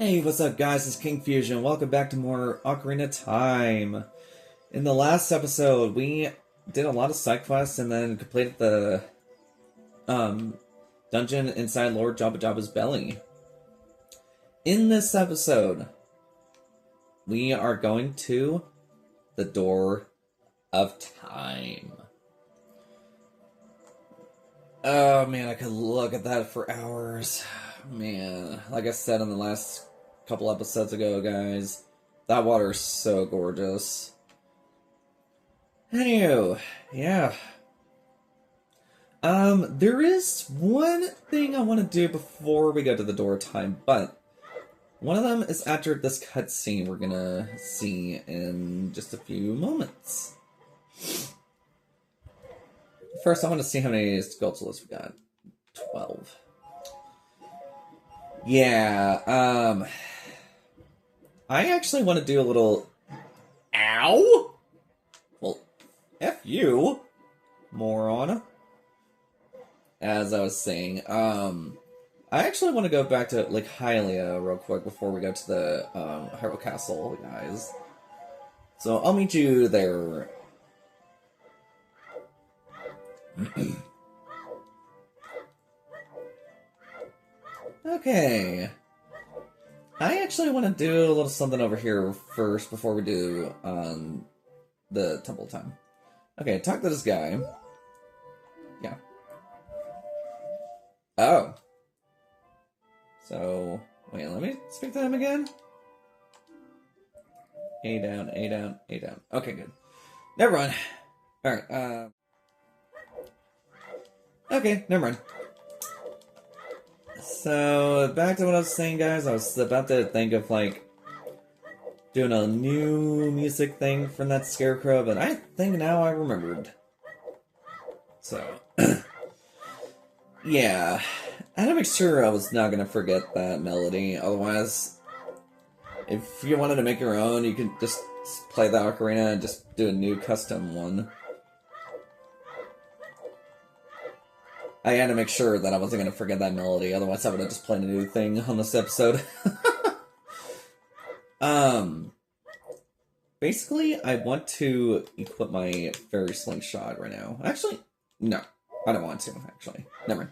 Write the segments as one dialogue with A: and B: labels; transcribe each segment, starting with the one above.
A: Hey, what's up, guys? It's King Fusion. Welcome back to more Ocarina Time. In the last episode, we did a lot of side quests and then completed the um, dungeon inside Lord Jabba Jabba's belly. In this episode, we are going to the Door of Time. Oh man, I could look at that for hours. Man, like I said in the last couple episodes ago, guys, that water is so gorgeous. Anywho, yeah. There is one thing I want to do before we go to the Door of Time, but one of them is after this cutscene we're gonna see in just a few moments. First, I want to see how many Skulltulas we got. 12. Yeah, I actually want to do a little... Ow? Well, F you, moron. As I was saying, I actually want to go back to, like, Hylia real quick before we go to the, Hyrule Castle, guys. So, I'll meet you there. Okay. I actually want to do a little something over here first before we do the Temple of Time. Okay, talk to this guy. Yeah. Oh. So, wait, let me speak to him again. A down, A down, A down. Okay, good. Never mind. Alright, okay, never mind. So, back to what I was saying, guys. I was about to think of, like, doing a new music thing from that Scarecrow, but I think now I remembered. So, yeah. I had to make sure I was not going to forget that melody. Otherwise, if you wanted to make your own, you could just play the Ocarina and just do a new custom one. I had to make sure that I wasn't going to forget that melody, otherwise I would have just played a new thing on this episode. Basically, I want to equip my fairy slingshot right now. Actually, no. I don't want to, actually. Never mind.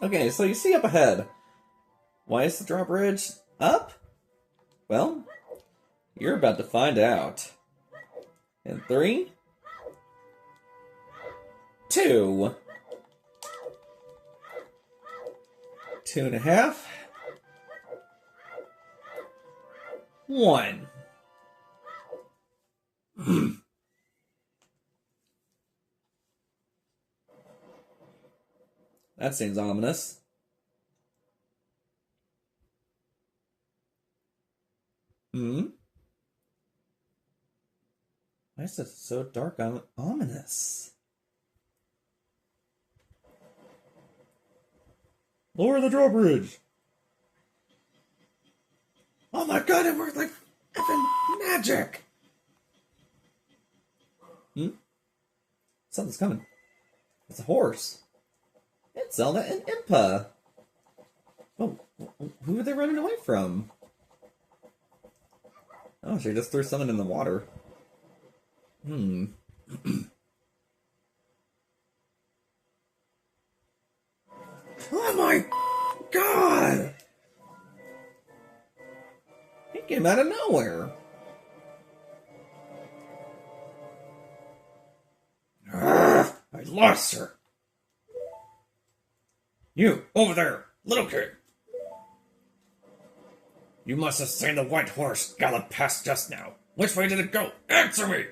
A: Okay, so you see up ahead. Why is the drawbridge up? Well, you're about to find out. In 3, 2... 2.5. 1. That seems ominous. Why is it so dark and ominous? Lower the drawbridge! Oh my god, it worked like effing magic! Something's coming. It's a horse. It's Zelda and Impa. Oh, who are they running away from? Oh, she just threw something in the water. Oh my god! He came out of nowhere. I lost her. You, over there, little kid. You must have seen the white horse gallop past just now. Which way did it go? Answer me!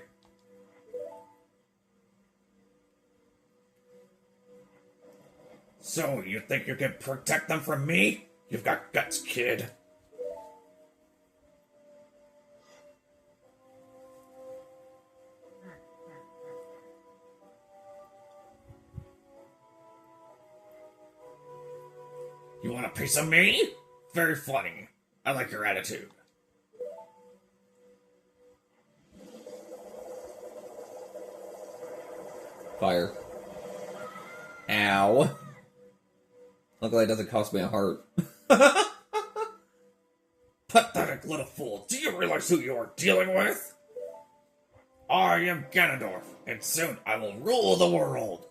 A: So, you think you can protect them from me? You've got guts, kid. You want a piece of me? Very funny. I like your attitude. Fire. Ow. Luckily it doesn't cost me a heart. Pathetic little fool, do you realize who you are dealing with? I am Ganondorf, and soon I will rule the world.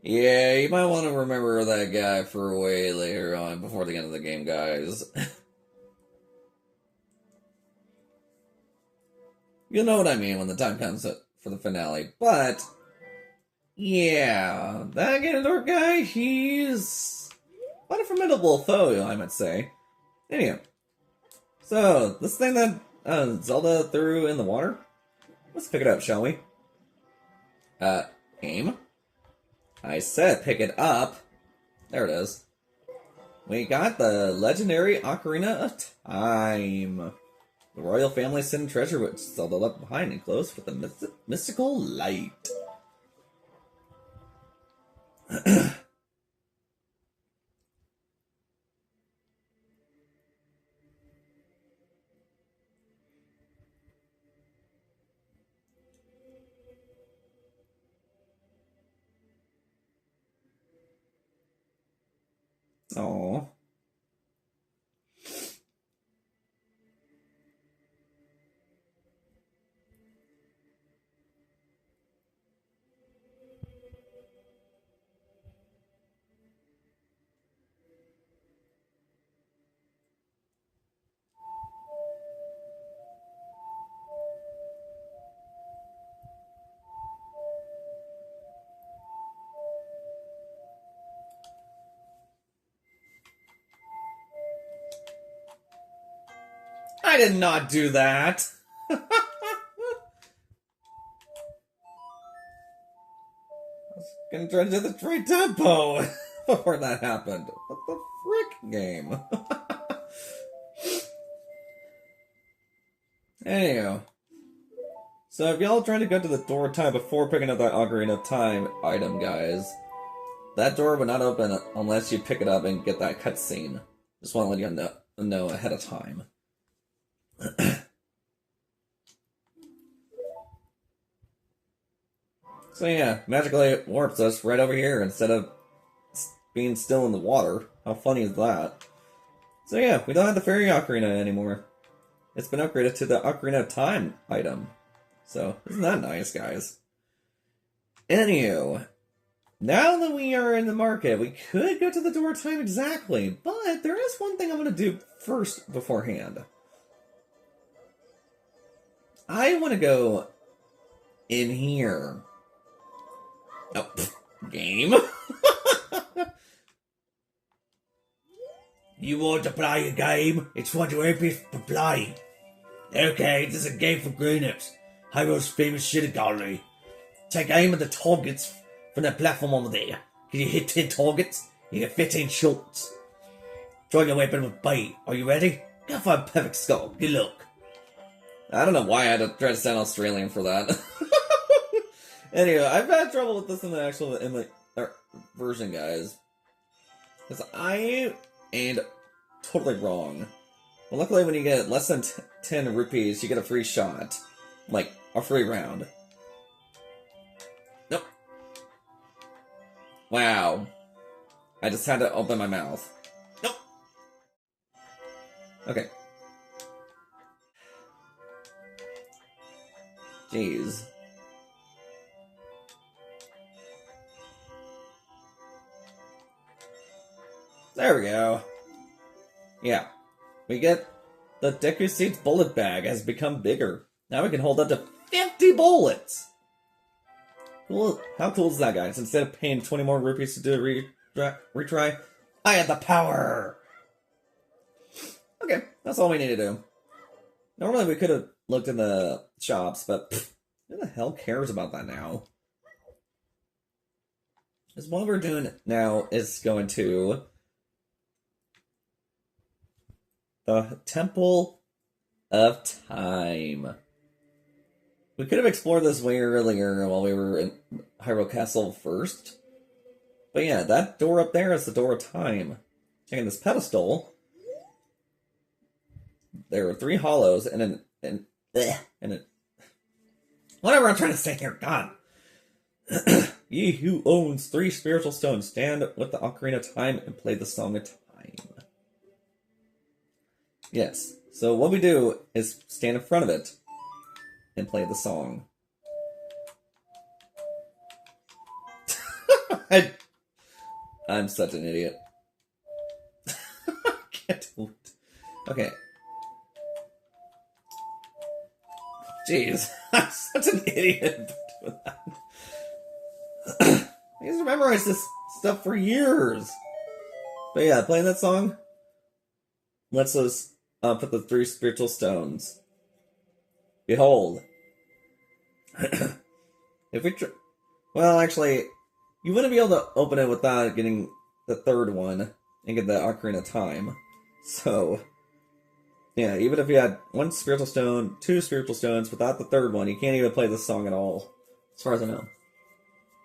A: Yeah, you might want to remember that guy for way later on, before the end of the game, guys. You'll know what I mean when the time comes for the finale, but... yeah, that Ganondorf guy, he's... quite a formidable foe, I might say. Anyhow, so, this thing that Zelda threw in the water, let's pick it up, shall we? Game? I said pick it up. There it is. We got the legendary Ocarina of Time. The royal family's hidden treasure which Zelda left behind enclosed with a mystical light. Oh. I did not do that. I was gonna try to do the right tempo before that happened. What the frick, game? Anyhow. So if y'all trying to go to the door of time before picking up that Ocarina of Time item, guys, that door would not open unless you pick it up and get that cutscene. Just want to let you know ahead of time. So yeah, magically it warps us right over here instead of being still in the water. How funny is that? So yeah, we don't have the fairy ocarina anymore. It's been upgraded to the Ocarina of Time item. So, isn't that nice, guys? Anywho, now that we are in the market, we could go to the Door of Time exactly, but there is one thing I'm going to do first beforehand. I want to go in here. Oh, game? You want to play a game? It's what you're here to play. Okay, this is a game for grown-ups. Hyro's famous shooting gallery. Take aim at the targets from that platform over there. Can you hit 10 targets? You get 15 shots. Throw your weapon with bait. Are you ready? Go for a perfect score. Good luck. I don't know why I had to try to sound Australian for that. Anyway, I've had trouble with this in the version, guys. Because I aimed totally wrong. But luckily when you get less than 10 rupees, you get a free shot. Like, a free round. Nope. Wow. I just had to open my mouth. Nope. Okay. Jeez. There we go. Yeah. We get the Deku Seeds bullet bag has become bigger. Now we can hold up to 50 bullets! Cool. How cool is that, guys? Instead of paying 20 more rupees to do a retry, I had the power! Okay, that's all we need to do. Normally we could have looked in the shops, but who the hell cares about that now? Because what we're doing now is going to the Temple of Time. We could have explored this way earlier while we were in Hyrule Castle first. But yeah, that door up there is the Door of Time. Checking this pedestal, there are 3 hollows and an Whatever I'm trying to say here, God. Ye who owns 3 spiritual stones, stand with the Ocarina of Time and play the Song of Time. Yes, so what we do is stand in front of it and play the song. I'm such an idiot. I can't do it. Okay. Jeez, I'm such an idiot for doing that. I used to memorize this stuff for years. But yeah, playing that song lets us put the 3 spiritual stones. Behold. If we well, actually, you wouldn't be able to open it without getting the 3rd one and get the Ocarina of Time. So, yeah, even if you had 1 spiritual stone, 2 spiritual stones, without the 3rd one, you can't even play this song at all. As far as I know.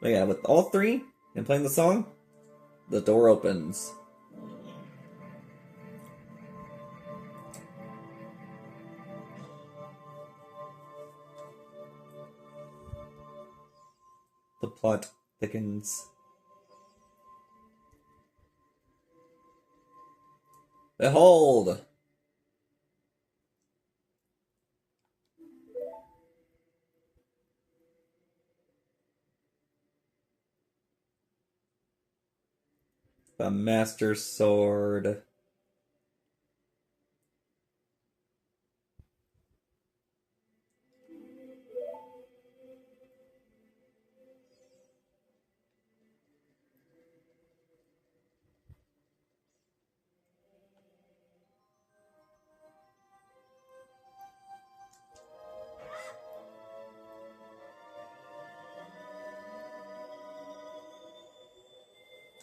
A: But yeah, with all 3 and playing the song, the door opens. The plot thickens. Behold! The Master Sword.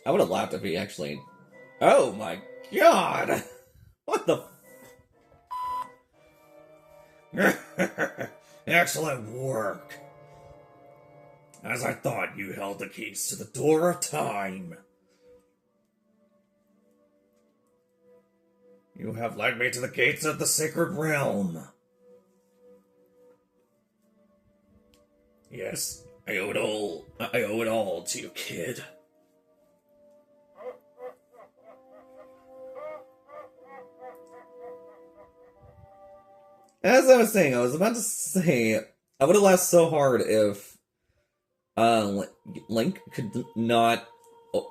A: I would have laughed if he actually... Oh my god! What the... Excellent work! As I thought, you held the keys to the door of time. You have led me to the gates of the sacred realm. Yes, I owe it all to you, kid. As I was saying, I was about to say, I would have laughed so hard if Link could not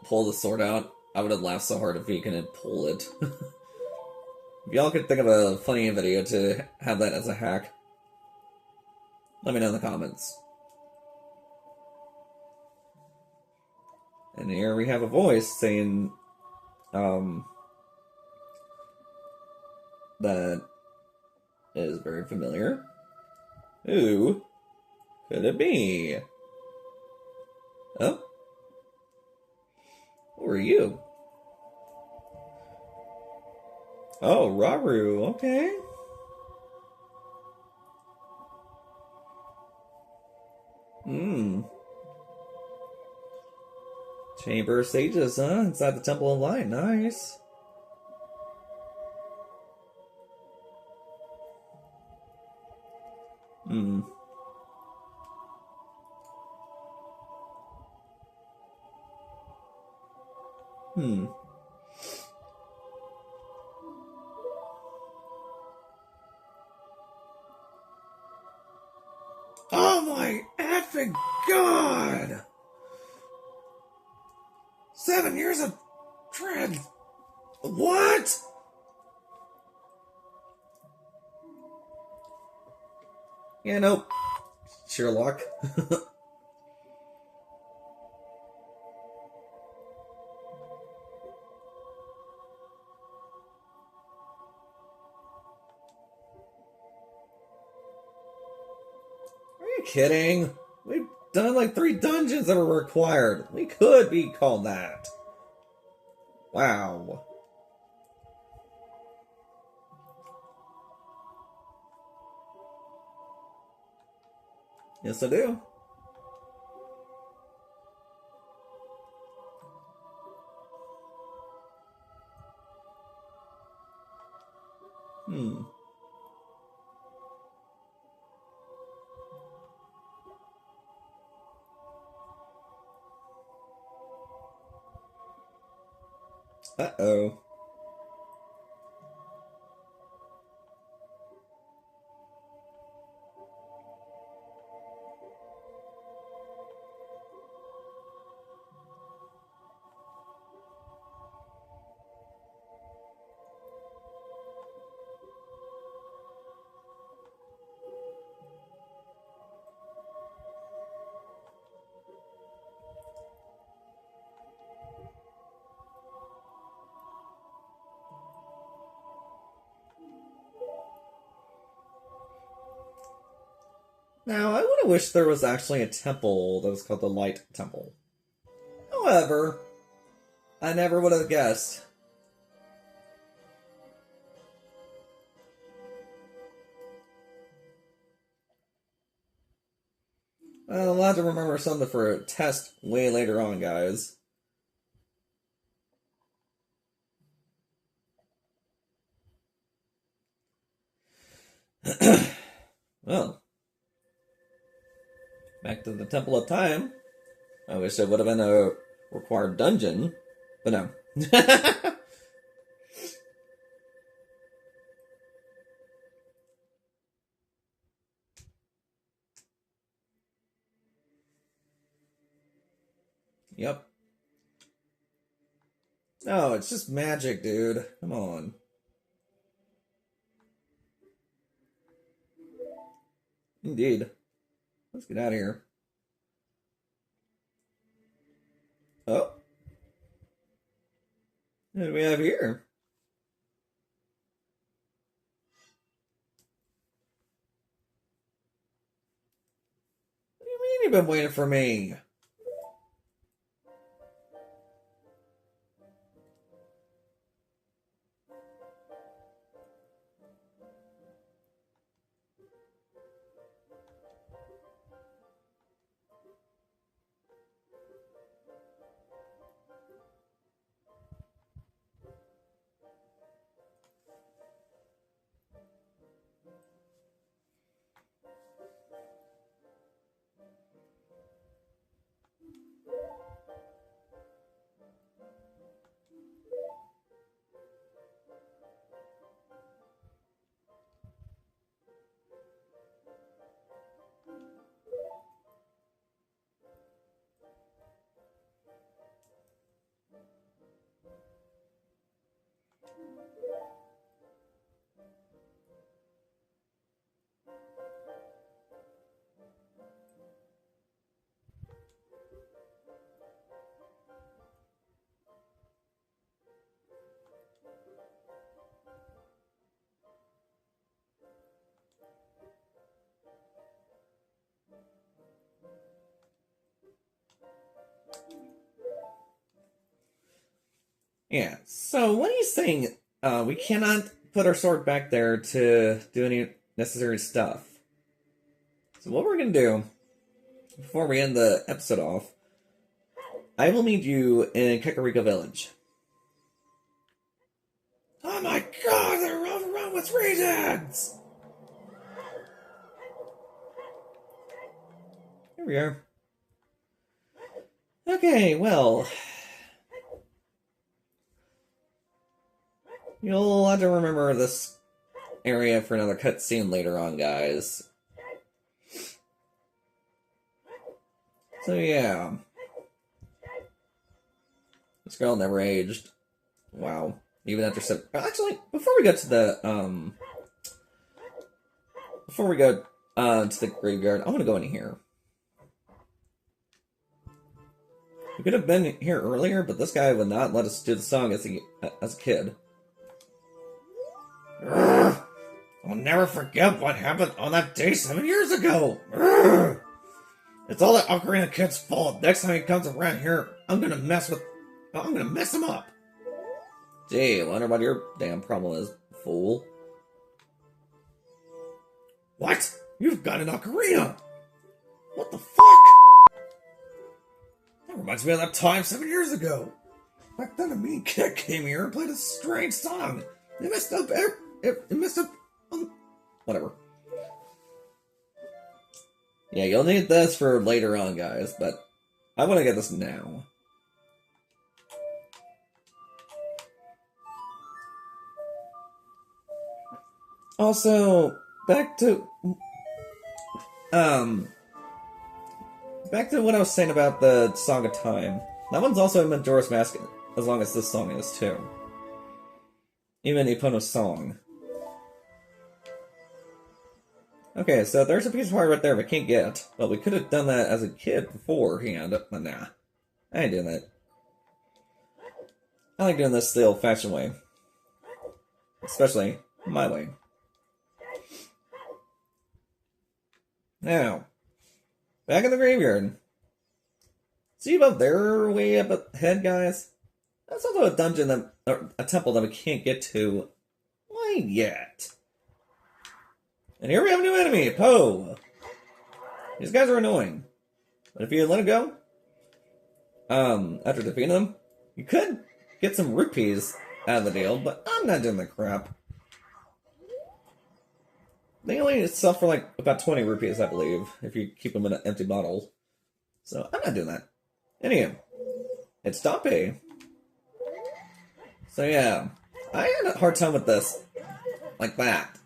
A: pull the sword out. I would have laughed so hard if he couldn't pull it. If y'all could think of a funny video to have that as a hack, let me know in the comments. And here we have a voice saying, that is very familiar. Who could it be? Oh? Who are you? Oh, Raru, okay. Chamber of Sages, huh? Inside the Temple of Light, nice. Oh my effing god! 7 years of dread. What? Yeah, nope. Sherlock. Are you kidding? We've done like 3 dungeons that were required. We could be called that. Wow. Yes, I do. Uh-oh. Now, I would have wished there was actually a temple that was called the Light Temple. However, I never would have guessed. I'll have to remember something for a test way later on, guys. Well, back to the Temple of Time. I wish it would have been a required dungeon, but no. Yep. No, it's just magic, dude. Come on. Indeed. Let's get out of here. Oh. What do we have here? What do you mean you've been waiting for me? Yeah, so what are you saying? We cannot put our sword back there to do any necessary stuff. So what we're gonna do, before we end the episode off, I will meet you in Kakariko Village. Oh my god, they're overrun with reasons! Here we are. Okay, well, you'll have to remember this area for another cutscene later on, guys. So yeah. This girl never aged. Wow. Even after actually, before we go to the before we go to the graveyard, I want to go in here. We could have been here earlier, but this guy would not let us do the song as a kid. Urgh. I'll never forget what happened on that day 7 years ago. Urgh. It's all that Ocarina kid's fault. Next time he comes around here, I'm gonna mess him up. Gee, I wonder what your damn problem is, fool. What? You've got an Ocarina! What the fuck? That reminds me of that time 7 years ago. Back then a mean kid came here and played a strange song. It messed up whatever. Yeah, you'll need this for later on, guys, but I want to get this now. Also, back to um, back to what I was saying about the Song of Time. That one's also in Majora's Mask, as long as this song is too. Even Epona song. Okay, so there's a piece of heart right there we can't get, but we could have done that as a kid beforehand. But nah, I ain't doing that. I like doing this the old-fashioned way. Especially my way. Now, back in the graveyard. See above there, way up ahead, guys? That's also a dungeon that, or a temple that we can't get to quite yet. And here we have a new enemy, Poe. These guys are annoying. But if you let them go, after defeating them, you could get some rupees out of the deal, but I'm not doing the crap. They only sell for like about 20 rupees, I believe, if you keep them in an empty bottle. So I'm not doing that. Anyway, it's Dape. So yeah, I had a hard time with this. Like that.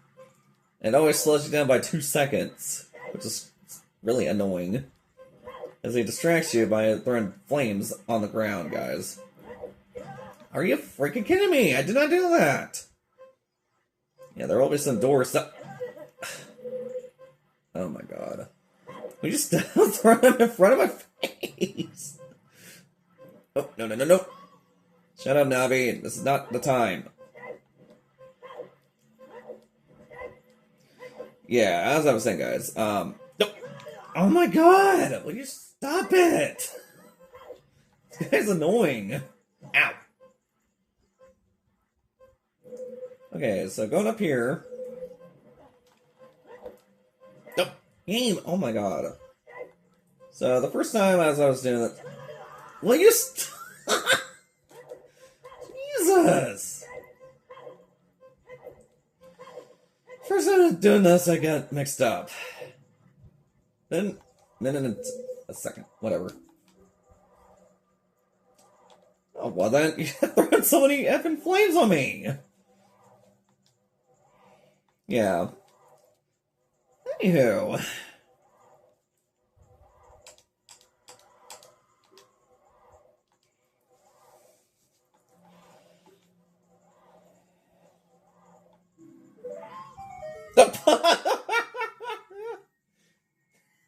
A: It always slows you down by 2 seconds, which is really annoying. As he distracts you by throwing flames on the ground, guys. Are you freaking kidding me? I did not do that! Yeah, there will be some doors that... Oh my god. We just throw him in front of my face! Oh, no, no, no, no! Shut up, Navi. This is not the time. Yeah, as I was saying, guys, no. Oh my god! Will you stop it? This guy's annoying. Ow. Okay, so going up here. Nope. Game. Oh my god. So the first time as I was doing it. Will you stop? Jesus! First time I was doing this, I got mixed up. Then in a second. Whatever. Oh, well then, you're throwing so many effing flames on me! Yeah. Anywho.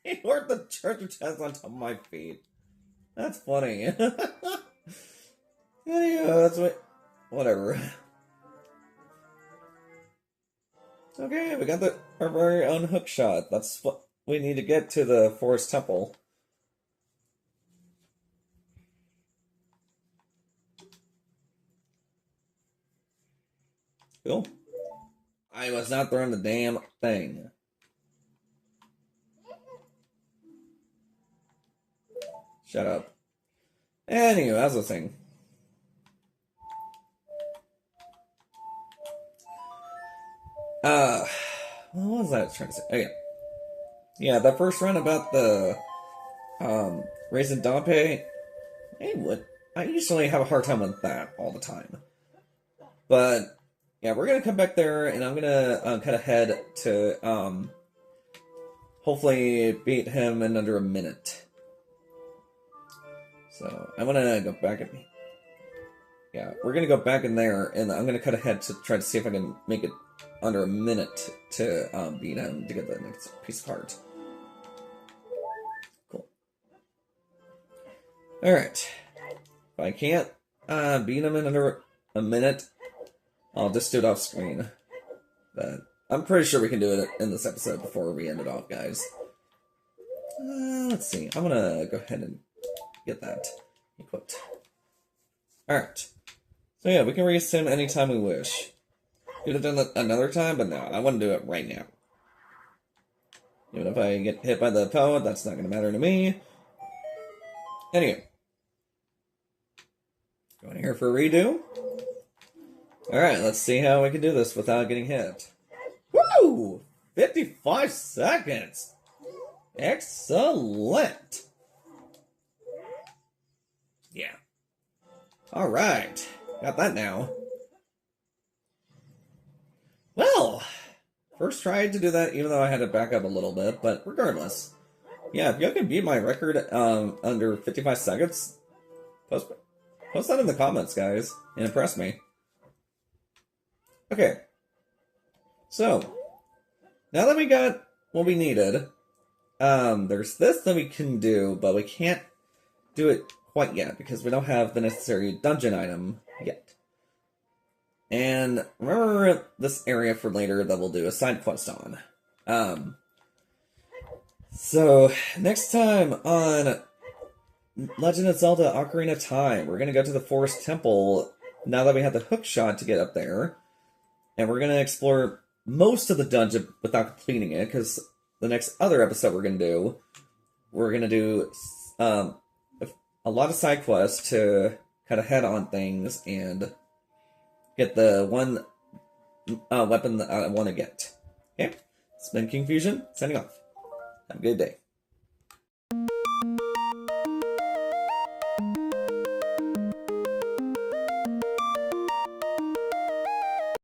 A: He worked the treasure chest on top of my feet. That's funny. Anyway, that's what... Whatever. Okay, we got our very own hook shot. That's what we need to get to the Forest Temple. Cool. I was not throwing the damn thing. Shut up. Anyway, as I was saying. What was I trying to say? Oh, yeah. Yeah, that first run about the, raising Dape, I usually have a hard time with that all the time. But, yeah, we're gonna come back there, and I'm gonna, kind of head to, hopefully beat him in under a minute. So, I'm gonna go back and... Yeah, we're gonna go back in there, and I'm gonna cut ahead to try to see if I can make it under a minute to beat him to get the next piece of heart. Cool. Alright. If I can't beat him in under a minute, I'll just do it off screen. But I'm pretty sure we can do it in this episode before we end it off, guys. Let's see. I'm gonna go ahead and get that equipped. Alright. So yeah, we can race him anytime we wish. Could have done that another time, but no, I want to do it right now. Even if I get hit by the poet, that's not going to matter to me. Anyway. Going here for a redo. Alright, let's see how we can do this without getting hit. Woo! 55 seconds! Excellent! Yeah. Alright. Got that now. Well, first try to do that, even though I had to back up a little bit, but regardless. Yeah, if y'all can beat my record under 55 seconds, post that in the comments, guys, and impress me. Okay. So, now that we got what we needed, there's this that we can do, but we can't do it quite yet because we don't have the necessary dungeon item yet. And remember this area for later that we'll do a side quest on. So, next time on Legend of Zelda Ocarina of Time, we're going to go to the Forest Temple now that we have the hook shot to get up there. And we're going to explore most of the dungeon without completing it, because the next other episode we're going to do a lot of side quests to kind of head on things and get the one weapon that I want to get. Okay? It's been King Fusion, signing off. Have a good day.